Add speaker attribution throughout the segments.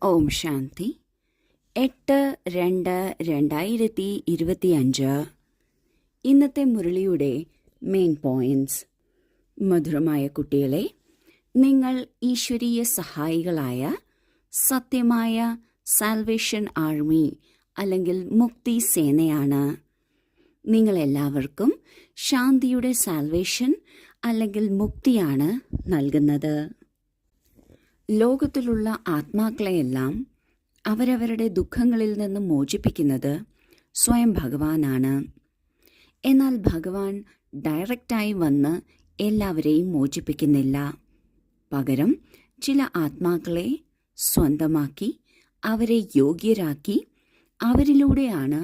Speaker 1: ഓം ശാന്തി. 8/2/2025 ഇന്നത്തെ മുരളിയുടെ main points. മധുരമായ കുട്ടികളെ, നിങ്ങൾ ഈശ്വരീയ സഹായികളായ സത്യമായ സാൽവേഷൻ ആർമി അല്ലെങ്കിൽ മുക്തി സേനയാണ്. നിങ്ങളെല്ലാവർക്കും ശാന്തിയുടെ സാൽവേഷൻ അല്ലെങ്കിൽ മുക്തിയാണ് നൽകുന്നത്. ലോകത്തിലുള്ള ആത്മാക്കളെയെല്ലാം അവരവരുടെ ദുഃഖങ്ങളിൽ നിന്ന് മോചിപ്പിക്കുന്നത് സ്വയം ഭഗവാനാണ്. എന്നാൽ ഭഗവാൻ ഡയറക്റ്റായി വന്ന് എല്ലാവരെയും മോചിപ്പിക്കുന്നില്ല. പകരം ചില ആത്മാക്കളെ സ്വന്തമാക്കി അവരെ യോഗ്യരാക്കി അവരിലൂടെയാണ്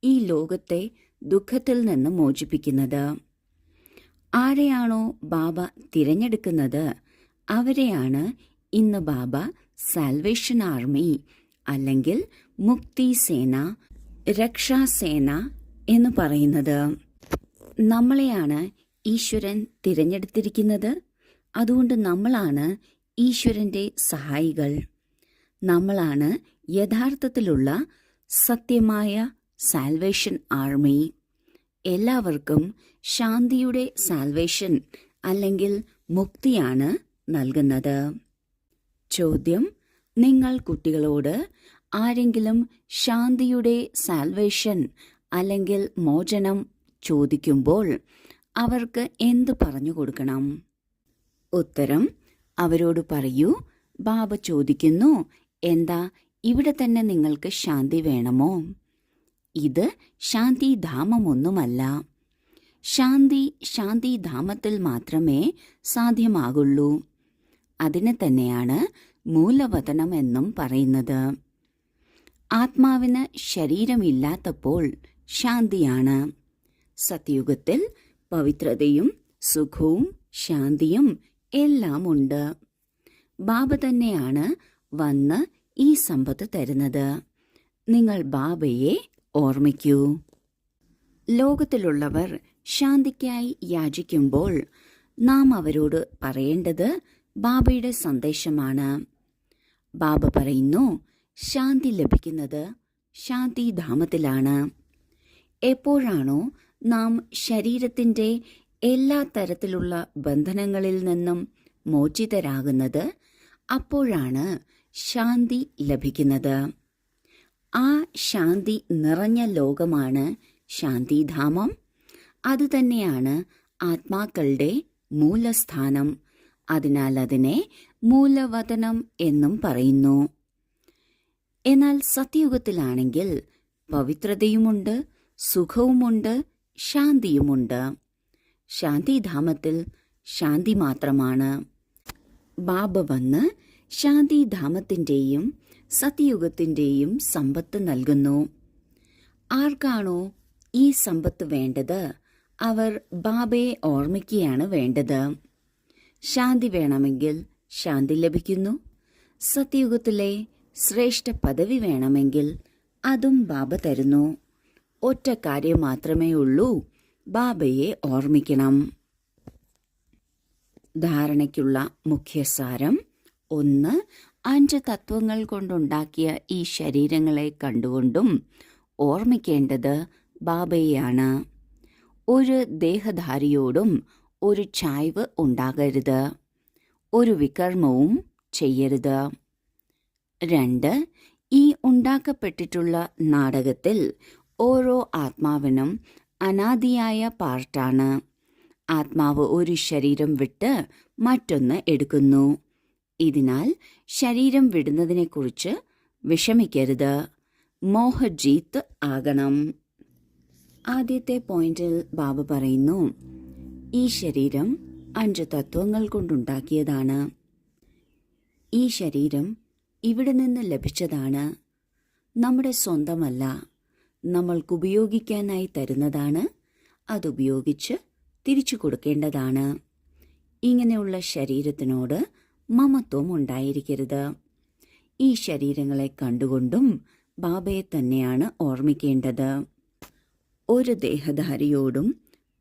Speaker 1: ഈ ലോകത്തെ ദുഃഖത്തിൽ നിന്ന് മോചിപ്പിക്കുന്നത്. ആരെയാണോ ബാബ തിരഞ്ഞെടുക്കുന്നത് അവരെയാണ് ഇന്ന് ബാബ സാൽവേഷൻ ആർമി അല്ലെങ്കിൽ മുക്തി സേന, രക്ഷാസേന എന്ന് പറയുന്നത്. നമ്മളെയാണ് ഈശ്വരൻ തിരഞ്ഞെടുത്തിരിക്കുന്നത്. അതുകൊണ്ട് നമ്മളാണ് ഈശ്വരന്റെ സഹായികൾ. നമ്മളാണ് യഥാർത്ഥത്തിലുള്ള സത്യമായ സാൽവേഷൻ ആർമി. എല്ലാവർക്കും ശാന്തിയുടെ സാൽവേഷൻ അല്ലെങ്കിൽ മുക്തിയാണ് നൽകുന്നത്. ചോദ്യം: നിങ്ങൾ കുട്ടികളോട് ആരെങ്കിലും ശാന്തിയുടെ സാൽവേഷൻ അല്ലെങ്കിൽ മോചനം ചോദിക്കുമ്പോൾ അവർക്ക് എന്ത് പറഞ്ഞു കൊടുക്കണം? ഉത്തരം: അവരോട് പറയൂ, ബാബ ചോദിക്കുന്നു, എന്താ ഇവിടെ തന്നെ നിങ്ങൾക്ക് ശാന്തി വേണമോ? ഇത് ശാന്തിധാമമൊന്നുമല്ല. ശാന്തിധാമത്തിൽ മാത്രമേ സാധ്യമാകുള്ളൂ. അതിനെ തന്നെയാണ് മൂലവതനം എന്നും പറയുന്നത്. ആത്മാവിന് ശരീരമില്ലാത്തപ്പോൾ ശാന്തിയാണ്. സത്യുഗത്തിൽ പവിത്രതയും സുഖവും ശാന്തിയും എല്ലാം ഉണ്ട്. ബാബ തന്നെയാണ് വന്ന് ഈ സമ്പത്ത് തരുന്നത്. നിങ്ങൾ ബാബയെ ഓർമ്മിക്കൂ. ലോകത്തിലുള്ളവർ ശാന്തിക്കായി യാചിക്കുമ്പോൾ നാം അവരോട് പറയേണ്ടത് ബാബയുടെ സന്ദേശമാണ്. ബാബ പറയുന്നു, ശാന്തി ലഭിക്കുന്നത് ശാന്തിധാമത്തിലാണ്. എപ്പോഴാണോ നാം ശരീരത്തിന്റെ എല്ലാ തരത്തിലുള്ള ബന്ധനങ്ങളിൽ നിന്നും മോചിതരാകുന്നത് അപ്പോഴാണ് ശാന്തി ലഭിക്കുന്നത്. ആ ശാന്തി നിറഞ്ഞ ലോകമാണ് ശാന്തിധാമം. അതുതന്നെയാണ് ആത്മാക്കളുടെ മൂലസ്ഥാനം. അതിനാൽ അതിനെ മൂലവതനം എന്നും പറയുന്നു. എന്നാൽ സത്യയുഗത്തിലാണെങ്കിൽ പവിത്രതയുമുണ്ട്, സുഖവുമുണ്ട്, ശാന്തിയുമുണ്ട്. ശാന്തിധാമത്തിൽ ശാന്തി മാത്രമാണ്. ബാബ വന്ന് ശാന്തിധാമത്തിന്റെയും സത്യയുഗത്തിന്റെയും സമ്പത്ത് നൽകുന്നു. ആർക്കാണോ ഈ സമ്പത്ത് വേണ്ടത് അവർ ബാബയെ ഓർമ്മിക്കുകയാണ് വേണ്ടത്. ശാന്തി വേണമെങ്കിൽ ശാന്തി ലഭിക്കുന്നു. സത്യയുഗത്തിലെ ശ്രേഷ്ഠ പദവി വേണമെങ്കിൽ അതും ബാബ തരുന്നു. ഒറ്റ കാര്യം മാത്രമേ ഉള്ളൂ, ബാബയെ ഓർമ്മിക്കണം. ധാരണയ്ക്കുള്ള മുഖ്യസാരം: 1. 5 തത്വങ്ങൾ കൊണ്ടുണ്ടാക്കിയ ഈ ശരീരങ്ങളെ കണ്ടുകൊണ്ടും ഓർമ്മിക്കേണ്ടത് ബാബയെയാണ്. ഒരു ദേഹധാരിയോടും ഒരു ചായ്വ് ഉണ്ടാകരുത്. ഒരു വികർമ്മവും ചെയ്യരുത്. 2. ഈ ഉണ്ടാക്കപ്പെട്ടിട്ടുള്ള നാടകത്തിൽ ഓരോ ആത്മാവിനും അനാദിയായ പാർട്ടാണ്. ആത്മാവ് ഒരു ശരീരം വിട്ട് മറ്റൊന്ന് എടുക്കുന്നു. ഇതിനാൽ ശരീരം വിടുന്നതിനെക്കുറിച്ച് വിഷമിക്കരുത്. മോഹജീത്ത് ആകണം. ആദ്യത്തെ പോയിന്റിൽ ബാബ പറയുന്നു, ഈ ശരീരം 5 തത്വങ്ങൾ കൊണ്ടുണ്ടാക്കിയതാണ്. ഈ ശരീരം ഇവിടെ നിന്ന് ലഭിച്ചതാണ്. നമ്മുടെ സ്വന്തമല്ല. നമ്മൾക്കുപയോഗിക്കാനായി തരുന്നതാണ്. അതുപയോഗിച്ച് തിരിച്ചു കൊടുക്കേണ്ടതാണ്. ഇങ്ങനെയുള്ള ശരീരത്തിനോട് മമത്വം ഉണ്ടായിരിക്കരുത്. ഈ ശരീരങ്ങളെ കണ്ടുകൊണ്ടും ബാബയെ തന്നെയാണ് ഓർമ്മിക്കേണ്ടത്. ഒരു ദേഹധാരിയോടും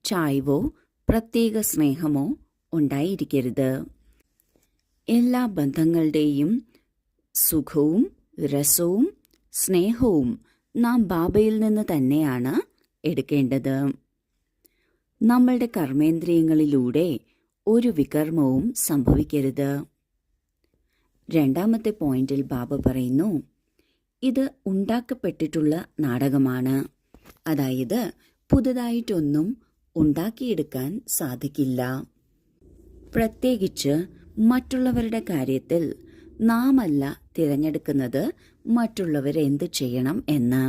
Speaker 1: ചായ്വോ പ്രത്യേക സ്നേഹമോ ഉണ്ടായിരിക്കരുത്. എല്ലാ ബന്ധങ്ങളുടെയും സുഖവും രസവും സ്നേഹവും നാം ബാബയിൽ നിന്ന് തന്നെയാണ് എടുക്കേണ്ടത്. നമ്മളുടെ കർമ്മേന്ദ്രിയങ്ങളിലൂടെ ഒരു വികർമ്മവും സംഭവിക്കരുത്. രണ്ടാമത്തെ പോയിന്റിൽ ബാബ പറയുന്നു, ഇത് ഉണ്ടാക്കപ്പെട്ടിട്ടുള്ള നാടകമാണ്. അതായത് പുതുതായിട്ടൊന്നും ഉണ്ടാക്കിയെടുക്കാൻ സാധിക്കില്ല. പ്രത്യേകിച്ച് മറ്റുള്ളവരുടെ കാര്യത്തിൽ നാമല്ല തിരഞ്ഞെടുക്കുന്നത് മറ്റുള്ളവരെന്ത് ചെയ്യണം എന്ന്.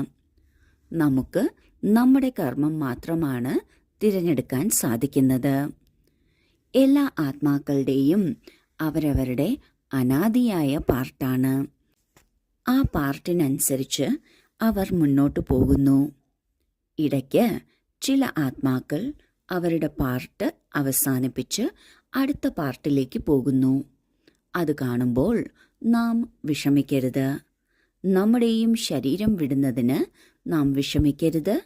Speaker 1: നമുക്ക് നമ്മുടെ കർമ്മം മാത്രമാണ് തിരഞ്ഞെടുക്കാൻ സാധിക്കുന്നത്. എല്ലാ ആത്മാക്കളുടെയും അവരവരുടെ അനാദിയായ പാർട്ടാണ്. ആ പാർട്ടിനനുസരിച്ച് അവർ മുന്നോട്ടു പോകുന്നു. ഇടയ്ക്ക് ചില ആത്മാക്കൾ അവരുടെ പാർട്ട് അവസാനിപ്പിച്ച് അടുത്ത പാർട്ടിലേക്ക് പോകുന്നു. അത് കാണുമ്പോൾ നാം വിഷമിക്കരുത്. നമ്മുടെയും ശരീരം വിടുന്നതിന് നാം വിഷമിക്കരുത്.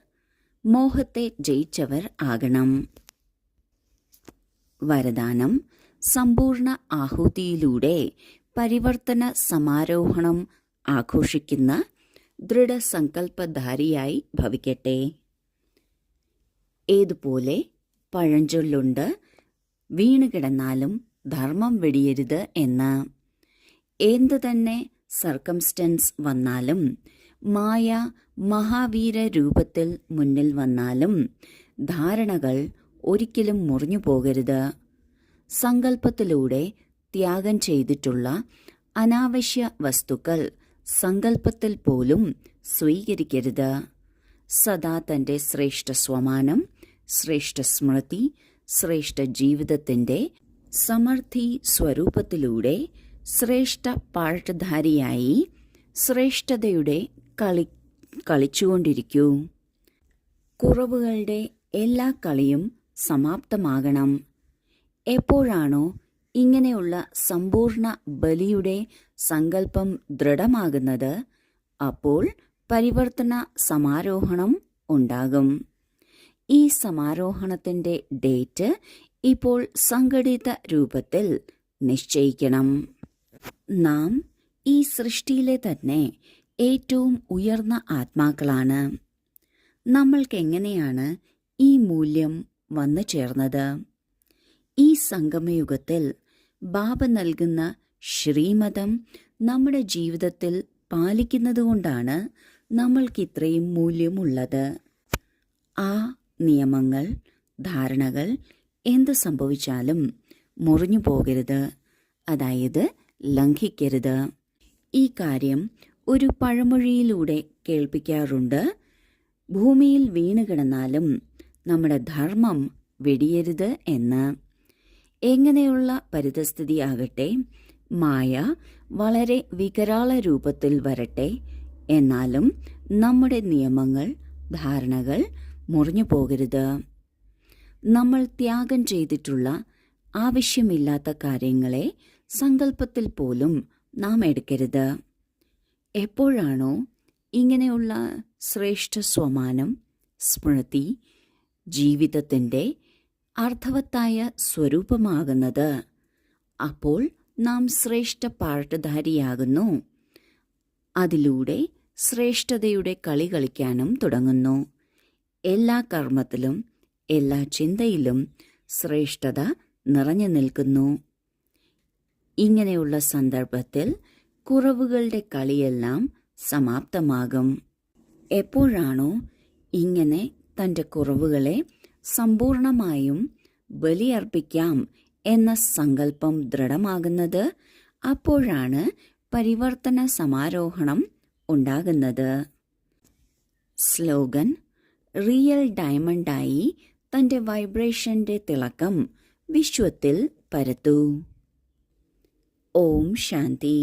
Speaker 1: മോഹത്തെ ജയിച്ചവർ ആകണം. വരദാനം: സമ്പൂർണ്ണ ആഹുതിയിലൂടെ പരിവർത്തന സമാരോഹണം ആഘോഷിക്കുന്ന ദൃഢസങ്കല്പധാരിയായി ഭവിക്കട്ടെ. ഏതുപോലെ പഴഞ്ചൊല്ലുണ്ട്, വീണുകിടന്നാലും ധർമ്മം വെടിയരുത് എന്ന്. എന്തു തന്നെ സർക്കംസ്റ്റൻസ് വന്നാലും, മായ മഹാവീര രൂപത്തിൽ മുന്നിൽ വന്നാലും ധാരണകൾ ഒരിക്കലും മുറിഞ്ഞു പോകരുത്. സങ്കല്പത്തിലൂടെ ത്യാഗം ചെയ്തിട്ടുള്ള അനാവശ്യ വസ്തുക്കൾ സങ്കല്പത്തിൽ പോലും സ്വീകരിക്കരുത്. സദാ തന്റെ ശ്രേഷ്ഠ സ്വമാനം, ശ്രേഷ്ഠ സ്മൃതി, ശ്രേഷ്ഠ ജീവിതത്തിന്റെ സമർത്ഥി സ്വരൂപത്തിലൂടെ ശ്രേഷ്ഠ പാഴ്ധാരിയായി ശ്രേഷ്ഠതയുടെ കളിച്ചുകൊണ്ടിരിക്കൂ. കുറവുകളുടെ എല്ലാ കളിയും സമാപ്തമാകണം. എപ്പോഴാണോ ഇങ്ങനെയുള്ള സമ്പൂർണ്ണ ബലിയുടെ സങ്കല്പം ദൃഢമാകുന്നത്, അപ്പോൾ പരിവർത്തന സമാരോഹണം ഉണ്ടാകും. ഈ സമാരോഹണത്തിന്റെ ഡേറ്റ് ഇപ്പോൾ സംഘടിത രൂപത്തിൽ നിശ്ചയിക്കണം. നാം ഈ സൃഷ്ടിയിലെ തന്നെ ഏറ്റവും ഉയർന്ന ആത്മാക്കളാണ്. നമ്മൾക്കെങ്ങനെയാണ് ഈ മൂല്യം വന്നു ചേർന്നത്? ഈ സംഗമയുഗത്തിൽ ബാബ നൽകുന്ന ശ്രീമതം നമ്മുടെ ജീവിതത്തിൽ പാലിക്കുന്നതുകൊണ്ടാണ് നമ്മൾക്കിത്രയും മൂല്യമുള്ളത്. ആ നിയമങ്ങൾ, ധാരണകൾ എന്ത് സംഭവിച്ചാലും മുറിഞ്ഞു പോകരുത്, അതായത് ലംഘിക്കരുത്. ഈ കാര്യം ഒരു പഴമൊഴിയിലൂടെ കേൾപ്പിക്കാറുണ്ട്. ഭൂമിയിൽ വീണുകിടന്നാലും നമ്മുടെ ധർമ്മം വെടിയരുത് എന്ന്. എങ്ങനെയുള്ള പരിതസ്ഥിതിയാകട്ടെ, മായ വളരെ വികരാള രൂപത്തിൽ വരട്ടെ, എന്നാലും നമ്മുടെ നിയമങ്ങൾ, ധാരണകൾ മുറിഞ്ഞു പോകരുത്. നമ്മൾ ത്യാഗം ചെയ്തിട്ടുള്ള ആവശ്യമില്ലാത്ത കാര്യങ്ങളെ സങ്കല്പത്തിൽ പോലും നാം എടുക്കരുത്. എപ്പോഴാണോ ഇങ്ങനെയുള്ള ശ്രേഷ്ഠ സ്വമാനം, സ്മൃതി ജീവിതത്തിൻ്റെ അർത്ഥവത്തായ സ്വരൂപമാകുന്നത്, അപ്പോൾ നാം ശ്രേഷ്ഠ പാർട്ട്ധാരിയാകുന്നു. അതിലൂടെ ശ്രേഷ്ഠതയുടെ കളി കളിക്കാനും തുടങ്ങുന്നു. എല്ലാ കർമ്മത്തിലും, എല്ലാ ചിന്തയിലും ശ്രേഷ്ഠത നിറഞ്ഞു നിൽക്കുന്നു. ഇങ്ങനെയുള്ള സന്ദർഭത്തിൽ കുറവുകളുടെ കളിയെല്ലാം സമാപ്തമാകും. എപ്പോഴാണോ ഇങ്ങനെ തൻ്റെ കുറവുകളെ സമ്പൂർണമായും ബലിയർപ്പിക്കാം എന്ന സങ്കല്പം ദൃഢമാകുന്നത്, അപ്പോഴാണ് പരിവർത്തന സമാരോഹണം ഉണ്ടാകുന്നത്. സ്ലോഗൻ: റിയൽ ഡയമണ്ടായി തൻ്റെ വൈബ്രേഷന്റെ തിളക്കം വിശ്വത്തിൽ പരത്തൂ. ഓം ശാന്തി.